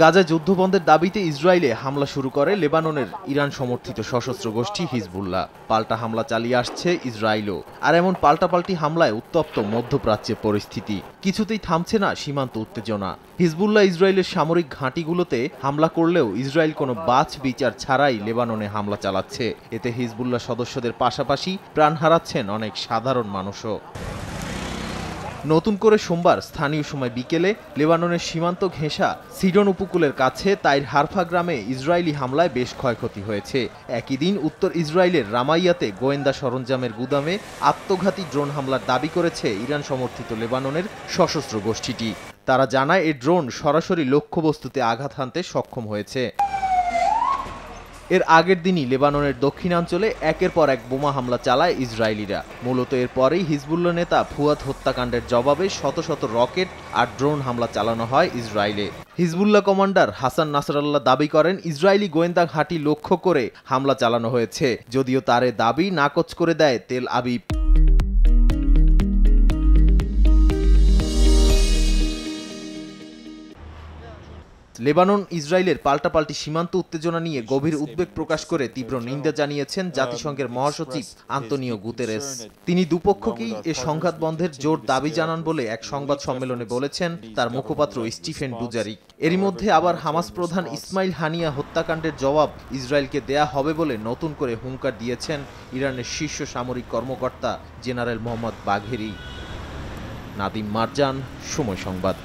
গাজায় যুদ্ধবন্ধের দাবিতে ইসরায়েলে হামলা শুরু করে লেবাননের ইরান সমর্থিত সশস্ত্র গোষ্ঠী হিজবুল্লাহ। পাল্টা হামলা চালিয়ে আসছে ইসরায়েলও। আর এমন পাল্টাপাল্টি হামলায় উত্তপ্ত মধ্যপ্রাচ্যের পরিস্থিতি। কিছুতেই থামছে না সীমান্ত উত্তেজনা। হিজবুল্লাহ ইসরায়েলের সামরিক ঘাঁটিগুলোতে হামলা করলেও ইসরায়েল কোনো বাছ বিচার ছাড়াই লেবাননে হামলা চালাচ্ছে। এতে হিজবুল্লাহ সদস্যদের পাশাপাশি প্রাণ হারাচ্ছেন অনেক সাধারণ মানুষও। নতুন করে সোমবার স্থানীয় সময় বিকেলে লেবাননের সীমান্ত ঘেঁষা সিডন উপকূলের কাছে তাইর হারফা গ্রামে ইসরায়েলি হামলায় বেশ ক্ষয়ক্ষতি হয়েছে। একই দিন উত্তর ইসরায়েলের রামাইয়াতে গোয়েন্দা সরঞ্জামের গুদামে আত্মঘাতী ড্রোন হামলার দাবি করেছে ইরান সমর্থিত লেবাননের সশস্ত্র গোষ্ঠীটি। তারা জানায় এই ড্রোন সরাসরি লক্ষ্যবস্তুতে আঘাত হানতে সক্ষম হয়েছে। এর আগের দিনই লেবাননের দক্ষিণাঞ্চলে একের পর এক বোমা হামলা চালায় ইসরায়েলিরা। মূলত এরপরেই হিজবুল্লাহ নেতা ফুয়াদ হত্যাকাণ্ডের জবাবে শত শত রকেট আর ড্রোন হামলা চালানো হয় ইসরায়েলে। হিজবুল্লাহ কমান্ডার হাসান নাসরাল্লাহ দাবি করেন ইসরায়েলি গোয়েন্দা ঘাঁটি লক্ষ্য করে হামলা চালানো হয়েছে, যদিও তার এ দাবি নাকচ করে দেয় তেল আবিব। লেবানন ইসরায়েলের পাল্টাপাল্টি সীমান্ত উত্তেজনা নিয়ে গভীর উদ্বেগ প্রকাশ করে তীব্র নিন্দা জানিয়েছেন জাতিসংঘের মহাসচিব আন্তোনিও গুতেরেস। তিনি দুপক্ষকেই এ সংঘাত বন্ধের জোর দাবি জানান বলে এক সংবাদ সম্মেলনে বলেছেন তার মুখপাত্র স্টিফেন ডুজারিক। এরই মধ্যে আবার হামাস প্রধান ইসমাইল হানিয়া হত্যাকাণ্ডের জবাব ইসরায়েলকে দেয়া হবে বলে নতুন করে হুঙ্কার দিয়েছেন ইরানের শীর্ষ সামরিক কর্মকর্তা জেনারেল মোহাম্মদ বাঘেরি। নাদিম মারজান, সময় সংবাদ।